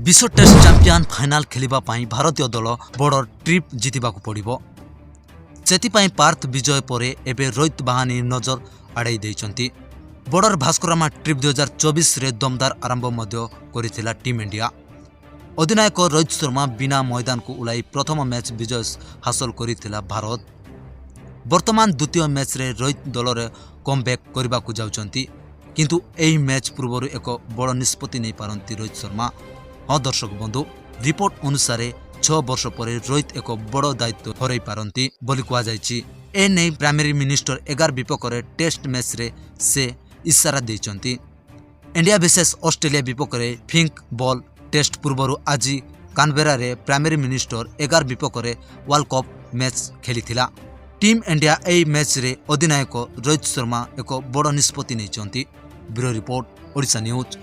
विश्व test champion final खेलिबा पाई भारतीय दल बड़ ट्रिप जितिबाकू पड़िबो। सेतिपाई पार्थ विजय परे एबे रोहित बाहानी नजर आड़ाई देइचंती। बॉर्डर भास्करामा ट्रिप 2024 रे दमदार आरंभ मध्य करिथिला टीम इंडिया। अधिनायक रोहित शर्मा बिना मैदान को उलाई प्रथम मैच विजय हासिल करिथिला भारत। वर्तमान द्वितीय मैच रे रोहित दल रे कमबैक करबा को जाउचंती, किंतु एही मैच पूर्व एक बड़ निष्पत्ति नहीं पारंती रोहित शर्मा। हाँ दर्शक बंधु, रिपोर्ट अनुसार 6 वर्ष पर रोहित एक बड़ दायित्व हरई पारंती बोली कहा जायछि। ए नै प्राइमरी मिनिस्टर 11 विपक्ष टेस्ट मैच रे से इशारा देइचंती। इंडिया विशेष ऑस्ट्रेलिया विपक्ष फिंक बॉल टेस्ट पूर्व आज कानबेरा रे प्राइमरी मिनिस्टर 11 विपक्ष वर्ल्ड कप मैच खेलिथिला। टीम इंडिया ए मैच रे अधिनायक रोहित शर्मा एक बड़ निष्पत्ति नैचंती। Bureau report, Odisha news.